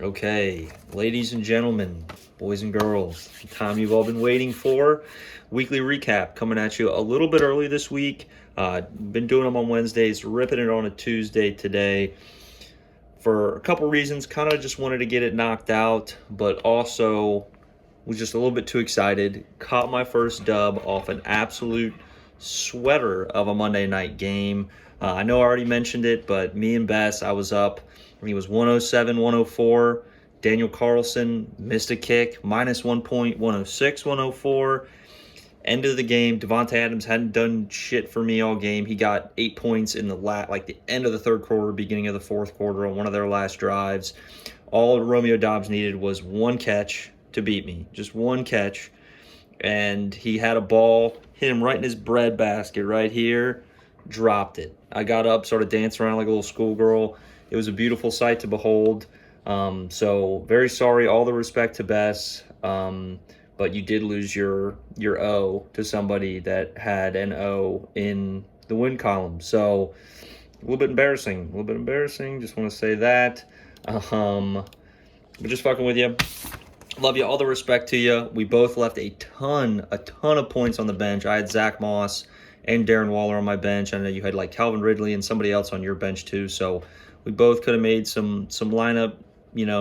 Okay, ladies and gentlemen, boys and girls, the time you've all been waiting for. Weekly recap coming at you a little bit early this week. Been doing them on Wednesdays, ripping it on a Tuesday today for a couple reasons. Kind of just wanted to get it knocked out, but also was just a little bit too excited. Caught my first dub off an absolute sweater of a Monday night game. I know I already mentioned it, but me and Bess, I was up. He was 107, 104. Daniel Carlson missed a kick, minus 1 point, 106, 104. End of the game, Devontae Adams hadn't done shit for me all game. He got 8 points in the end of the third quarter, beginning of the fourth quarter on one of their last drives. All Romeo Doubs needed was one catch to beat me, just one catch. And he had a ball, hit him right in his breadbasket right here, dropped it. I got up, started dancing around like a little schoolgirl. It was a beautiful sight to behold. So very sorry, all the respect to Bess. But you did lose your O to somebody that had an O in the win column. So a little bit embarrassing. Just want to say that. But just fucking with you. Love you. All the respect to you. We both left a ton of points on the bench. I had Zach Moss and Darren Waller on my bench. I know you had like Calvin Ridley and somebody else on your bench too. So we both could have made some lineup,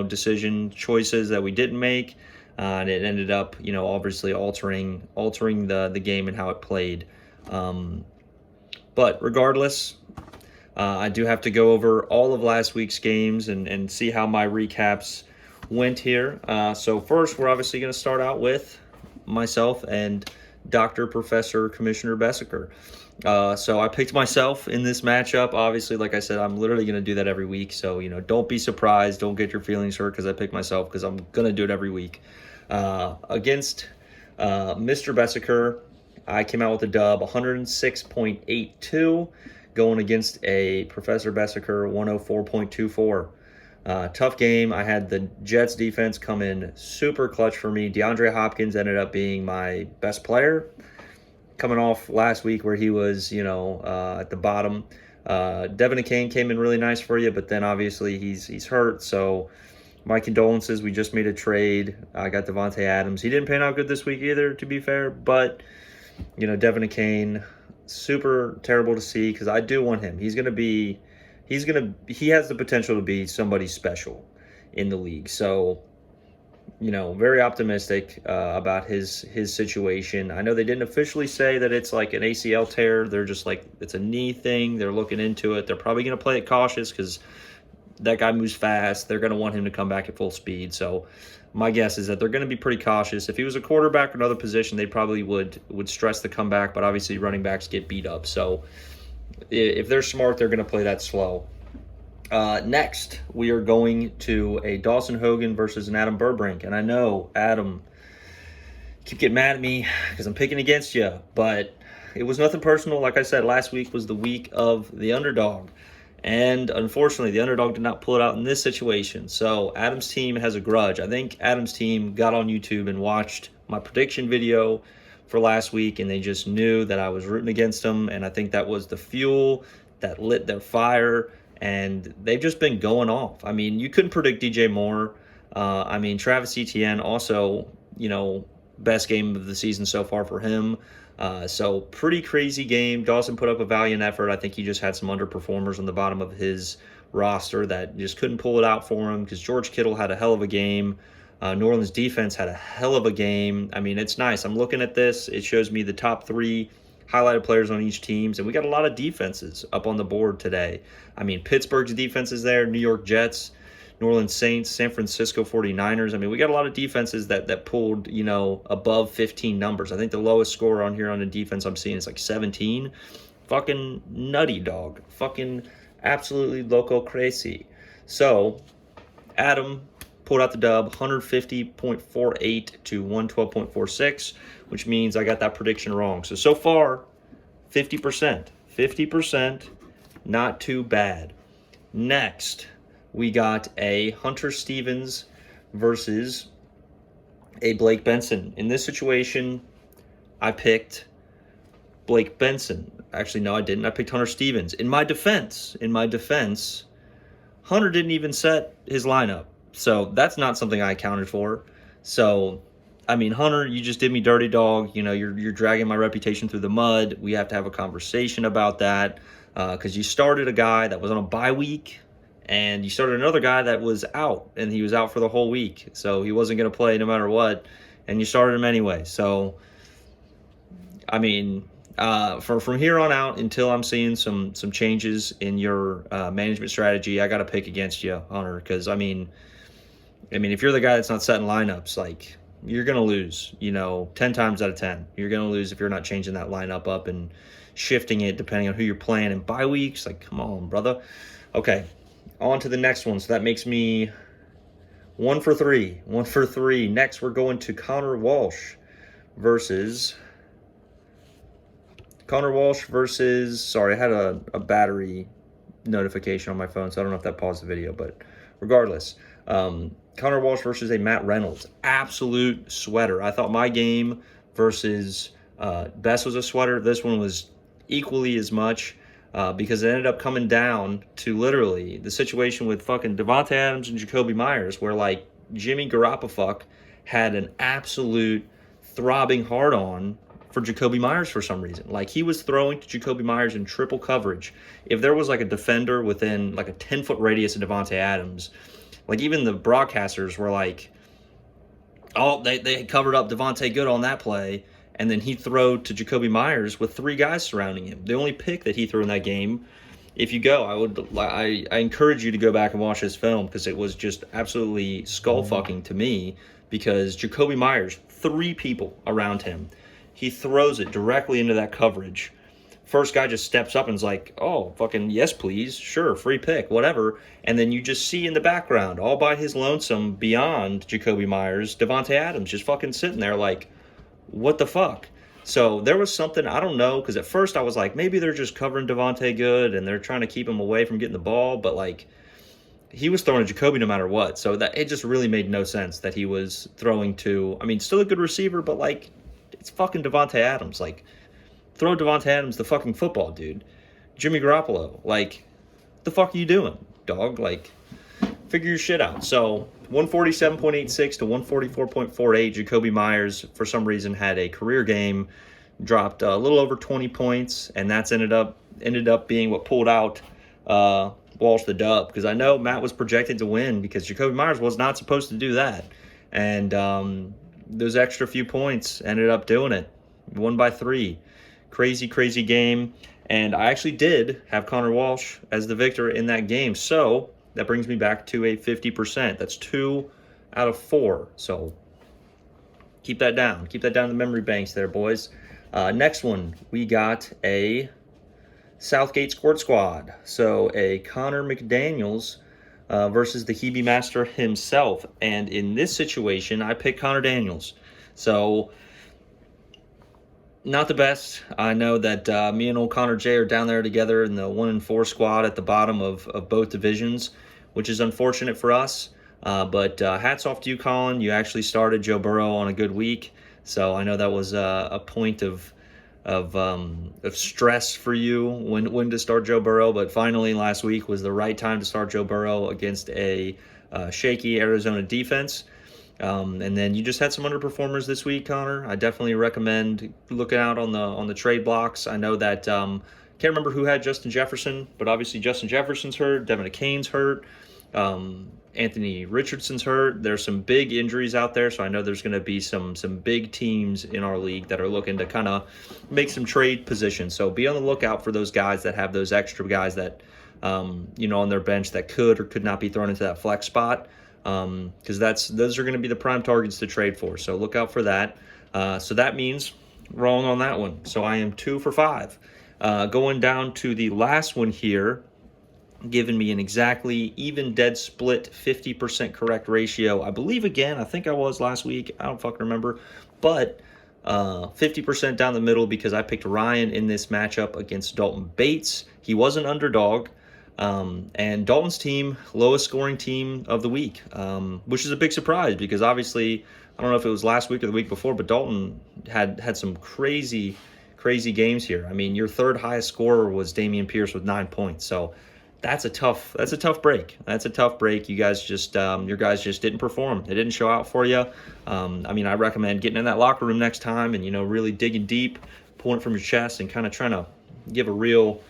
decision choices that we didn't make. And it ended up, obviously altering the game and how it played. But regardless, I do have to go over all of last week's games and see how my recaps went here. So first, we're obviously going to start out with myself and Dr. Professor Commissioner Bessiker. So I picked myself in this matchup. Obviously, like I said, I'm literally going to do that every week. So, don't be surprised. Don't get your feelings hurt because I picked myself, because I'm going to do it every week. Against Mr. Bessiker, I came out with a dub, 106.82, going against a Professor Bessiker, 104.24. Tough game. I had the Jets defense come in super clutch for me. DeAndre Hopkins ended up being my best player, coming off last week where he was, at the bottom. Devin Akane came in really nice for you, but then obviously he's hurt. So my condolences. We just made a trade. I got Devontae Adams. He didn't pan out good this week either, to be fair. But, Devin Akane, super terrible to see because I do want him. He has the potential to be somebody special in the league. So, very optimistic about his situation. I know they didn't officially say that it's like an ACL tear. They're just like, it's a knee thing. They're looking into it. They're probably going to play it cautious because that guy moves fast. They're going to want him to come back at full speed. So my guess is that they're going to be pretty cautious. If he was a quarterback or another position, they probably would stress the comeback, but obviously running backs get beat up. So if they're smart, they're going to play that slow. Next, we are going to a Dawson Hogan versus an Adam Burbrink. And I know, Adam, keep getting mad at me because I'm picking against you, but it was nothing personal. Like I said, last week was the week of the underdog. And unfortunately, the underdog did not pull it out in this situation. So Adam's team has a grudge. I think Adam's team got on YouTube and watched my prediction video for last week, and they just knew that I was rooting against them. And I think that was the fuel that lit their fire. And they've just been going off. I mean, you couldn't predict DJ Moore. Travis Etienne also, best game of the season so far for him. So pretty crazy game. Dawson put up a valiant effort. I think he just had some underperformers on the bottom of his roster that just couldn't pull it out for him because George Kittle had a hell of a game. New Orleans defense had a hell of a game. I mean, it's nice. I'm looking at this. It shows me the top 3 highlighted players on each teams, and we got a lot of defenses up on the board today. I mean, Pittsburgh's defense is there, New York Jets, New Orleans Saints, San Francisco 49ers. I mean, we got a lot of defenses that pulled, above 15 numbers. I think the lowest score on here on the defense I'm seeing is like 17. Fucking nutty, dog. Fucking absolutely loco crazy. So, Adam pulled out the dub, 150.48 to 112.46, which means I got that prediction wrong. So far, 50%. 50%, not too bad. Next, we got a Hunter Stevens versus a Blake Benson. In this situation, I picked Blake Benson. Actually, no, I didn't. I picked Hunter Stevens. In my defense, Hunter didn't even set his lineup. So that's not something I accounted for. So, I mean, Hunter, you just did me dirty, dog. You know, you're dragging my reputation through the mud. We have to have a conversation about that because you started a guy that was on a bye week, and you started another guy that was out, and he was out for the whole week, so he wasn't going to play no matter what, and you started him anyway. So, I mean, from here on out until I'm seeing some changes in your management strategy, I got to pick against you, Hunter, because I mean, if you're the guy that's not setting lineups, like, you're going to lose, 10 times out of 10. You're going to lose if you're not changing that lineup up and shifting it depending on who you're playing in bye weeks. Like, come on, brother. Okay, on to the next one. So that makes me 1 for 3. 1 for 3. Next, we're going to Connor Walsh versus... sorry, I had a battery notification on my phone, so I don't know if that paused the video, but regardless, Connor Walsh versus a Matt Reynolds. Absolute sweater. I thought my game versus Best was a sweater. This one was equally as much because it ended up coming down to literally the situation with fucking Devontae Adams and Jacoby Myers, where like Jimmy Garoppolo had an absolute throbbing hard-on for Jacoby Myers for some reason. Like, he was throwing to Jacoby Myers in triple coverage. If there was like a defender within like a 10-foot radius of Devontae Adams, like even the broadcasters were like, oh, they covered up Devontae good on that play, and then he threw to Jacoby Myers with 3 guys surrounding him. The only pick that he threw in that game, if you go, I encourage you to go back and watch this film because it was just absolutely skull-fucking to me because Jacoby Myers, 3 people around him, he throws it directly into that coverage. First guy just steps up and is like, oh, fucking yes, please. Sure, free pick, whatever. And then you just see in the background, all by his lonesome, beyond Jacoby Myers, Devontae Adams just fucking sitting there like, what the fuck? So there was something, I don't know, because at first I was like, maybe they're just covering Devontae good and they're trying to keep him away from getting the ball. But, like, he was throwing to Jacoby no matter what. So that it just really made no sense that he was throwing to, I mean, still a good receiver, but, like, it's fucking Devontae Adams. Like, throw Devontae Adams the fucking football, dude. Jimmy Garoppolo, like, what the fuck are you doing, dog? Like, figure your shit out. So, 147.86 to 144.48. Jacoby Myers, for some reason, had a career game, dropped a little over 20 points, and that's ended up being what pulled out Walsh the dub. Because I know Matt was projected to win because Jacoby Myers was not supposed to do that. And those extra few points ended up doing it. Won by 3. Crazy game. And I actually did have Connor Walsh as the victor in that game. So that brings me back to a 50%. That's 2 out of 4. So keep that down. Keep that down in the memory banks there, boys. Next one, we got a Southgate Squirt Squad. So a Connor McDaniels versus the Hebe Master himself. And in this situation, I picked Connor Daniels. So, not the best. I know that me and old Connor J are down there together in the 1-4 squad at the bottom of both divisions, which is unfortunate for us. But hats off to you, Colin. You actually started Joe Burrow on a good week. So I know that was a point of stress for you when to start Joe Burrow, but finally last week was the right time to start Joe Burrow against a shaky Arizona defense. And then you just had some underperformers this week, Connor. I definitely recommend looking out on the trade blocks. I know that can't remember who had Justin Jefferson, but obviously Justin Jefferson's hurt, Devin Acane's hurt, Anthony Richardson's hurt. There's some big injuries out there, so I know there's going to be some big teams in our league that are looking to kind of make some trade positions. So be on the lookout for those guys that have those extra guys that on their bench that could or could not be thrown into that flex spot, because those are going to be the prime targets to trade for. So look out for that. So that means wrong on that one. So I am 2 for 5. Going down to the last one here, giving me an exactly even dead split 50% correct ratio. I believe again, I think I was last week. I don't fucking remember. But 50% down the middle because I picked Ryan in this matchup against Dalton Bates. He was an underdog. And Dalton's team, lowest scoring team of the week, which is a big surprise because obviously, I don't know if it was last week or the week before, but Dalton had some crazy games here. I mean, your third highest scorer was Dameon Pierce with 9 points. So that's a tough break. That's a tough break. You guys just your guys just didn't perform. They didn't show out for you. I mean, I recommend getting in that locker room next time and really digging deep, pulling it from your chest, and kind of trying to give a real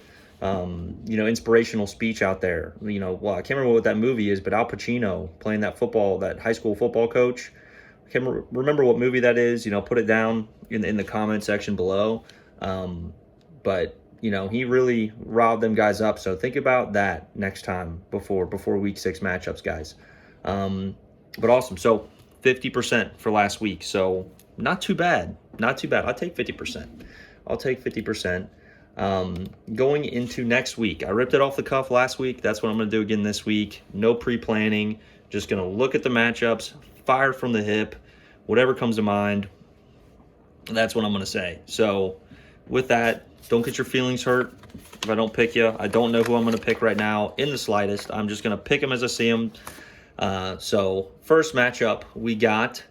inspirational speech out there. Well, I can't remember what that movie is, but Al Pacino playing that high school football coach. I can't remember what movie that is. Put it down in the comment section below. But he really riled them guys up. So think about that next time before week 6 matchups, guys. But awesome. So 50% for last week. So not too bad. Not too bad. I'll take 50%. I'll take 50%. Going into next week, I ripped it off the cuff last week. That's what I'm going to do again this week. No pre-planning. Just going to look at the matchups, fire from the hip, whatever comes to mind. That's what I'm going to say. So with that, don't get your feelings hurt if I don't pick you. I don't know who I'm going to pick right now in the slightest. I'm just going to pick them as I see them. So first matchup, we got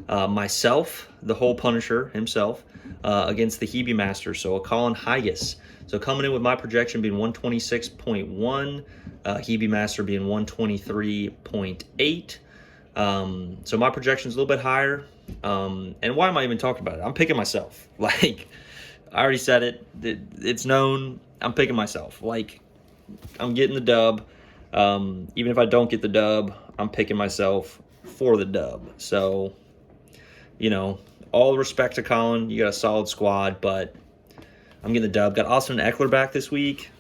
myself, the whole Punisher himself, against the Hebe Master, so a Colin Higas. So coming in with my projection being 126.1, Hebe Master being 123.8. So my projection is a little bit higher. And why am I even talking about it? I'm picking myself. Like, I already said it. It's known. I'm picking myself. Like, I'm getting the dub. Even if I don't get the dub, I'm picking myself for the dub. So, all respect to Colin. You got a solid squad, but I'm getting the dub. Got Austin Eckler back this week.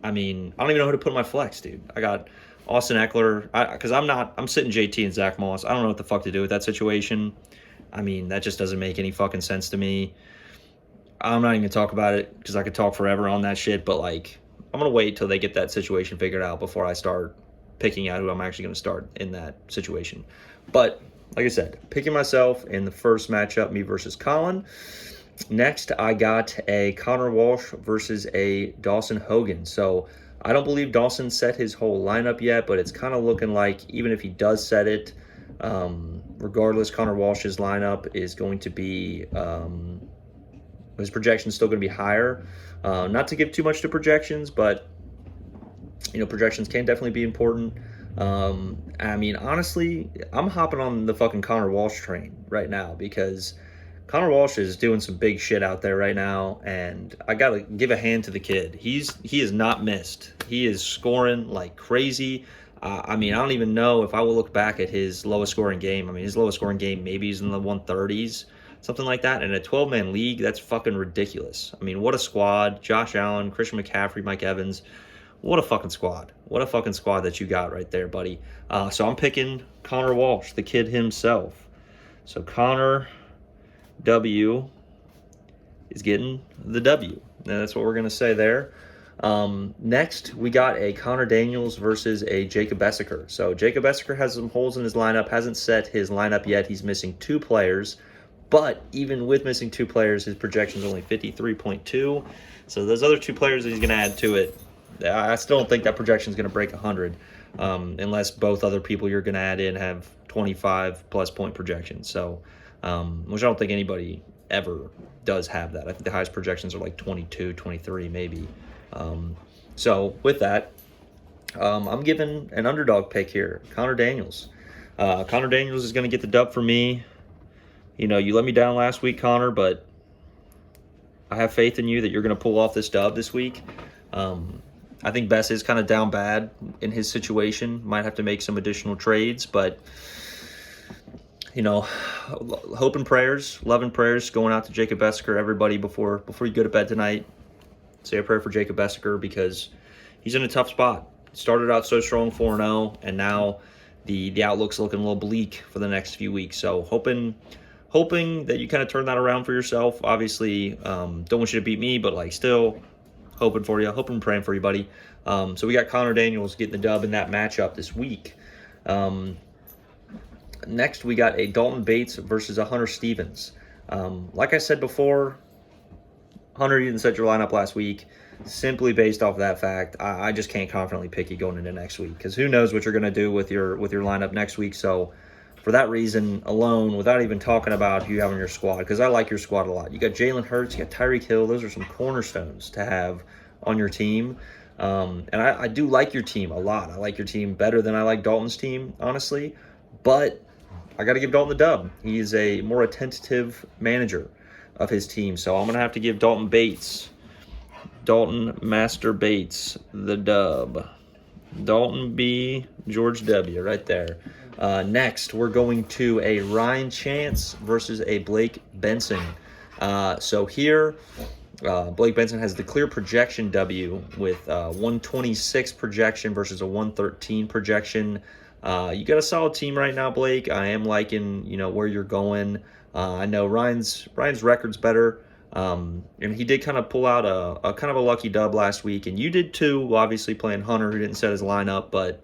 I mean, I don't even know who to put in my flex, dude. I got Austin Eckler. Because I'm sitting JT and Zach Moss. I don't know what the fuck to do with that situation. I mean, that just doesn't make any fucking sense to me. I'm not even going to talk about it because I could talk forever on that shit. But, like, I'm going to wait till they get that situation figured out before I start picking out who I'm actually going to start in that situation. But, like I said, picking myself in the first matchup, me versus Colin. Next, I got a Connor Walsh versus a Dawson Hogan. So, I don't believe Dawson set his whole lineup yet, but it's kind of looking like even if he does set it, regardless, Connor Walsh's lineup is going to be, his projection is still going to be higher. Not to give too much to projections, but, projections can definitely be important. I mean, honestly, I'm hopping on the fucking Connor Walsh train right now because Connor Walsh is doing some big shit out there right now, and I got to give a hand to the kid. He has not missed. He is scoring like crazy. I mean, I don't even know if I will look back at his lowest scoring game. I mean, his lowest scoring game maybe is in the 130s, something like that. In a 12-man league, that's fucking ridiculous. I mean, what a squad. Josh Allen, Christian McCaffrey, Mike Evans. What a fucking squad. What a fucking squad that you got right there, buddy. So I'm picking Connor Walsh, the kid himself. So Connor W is getting the W. And that's what we're going to say there. Next, we got a Connor Daniels versus a Jacob Essiker. So Jacob Essiker has some holes in his lineup, hasn't set his lineup yet. He's missing 2 players. But even with missing 2 players, his projection is only 53.2. So those other 2 players that he's going to add to it, I still don't think that projection is going to break 100 unless both other people you're going to add in have 25-plus point projections. So, which I don't think anybody ever does have that. I think the highest projections are like 22, 23 maybe. So with that, I'm giving an underdog pick here, Connor Daniels. Connor Daniels is going to get the dub for me. You let me down last week, Connor, but I have faith in you that you're going to pull off this dub this week. I think Bess is kind of down bad in his situation. Might have to make some additional trades, but hope and prayers, love and prayers going out to Jacob Essiker, everybody, before you go to bed tonight. Say a prayer for Jacob Essiker because he's in a tough spot. Started out so strong, 4-0, and now the outlook's looking a little bleak for the next few weeks. So hoping that you kind of turn that around for yourself. Obviously, don't want you to beat me, but still hoping for you, hoping and praying for you, buddy. So we got Connor Daniels getting the dub in that matchup this week. Next, we got a Dalton Bates versus a Hunter Stevens. Like I said before, Hunter, you didn't set your lineup last week simply based off of that fact. I just can't confidently pick you going into next week because who knows what you're going to do with your lineup next week. So for that reason alone, without even talking about who you have on your squad, because I like your squad a lot. You got Jalen Hurts, you got Tyreek Hill. Those are some cornerstones to have on your team. And I do like your team a lot. I like your team better than I like Dalton's team, honestly. But I got to give Dalton the dub. He is a more attentive manager of his team. So I'm going to have to give Dalton Master Bates, the dub. Dalton B, George W, right there. Next, we're going to a Ryan Chance versus a Blake Benson. So here, Blake Benson has the clear projection W with 126 projection versus a 113 projection. You got a solid team right now, Blake. I am liking, where you're going. I know Ryan's record's better. And he did kind of pull out a kind of a lucky dub last week, and you did too, obviously playing Hunter, who didn't set his lineup, but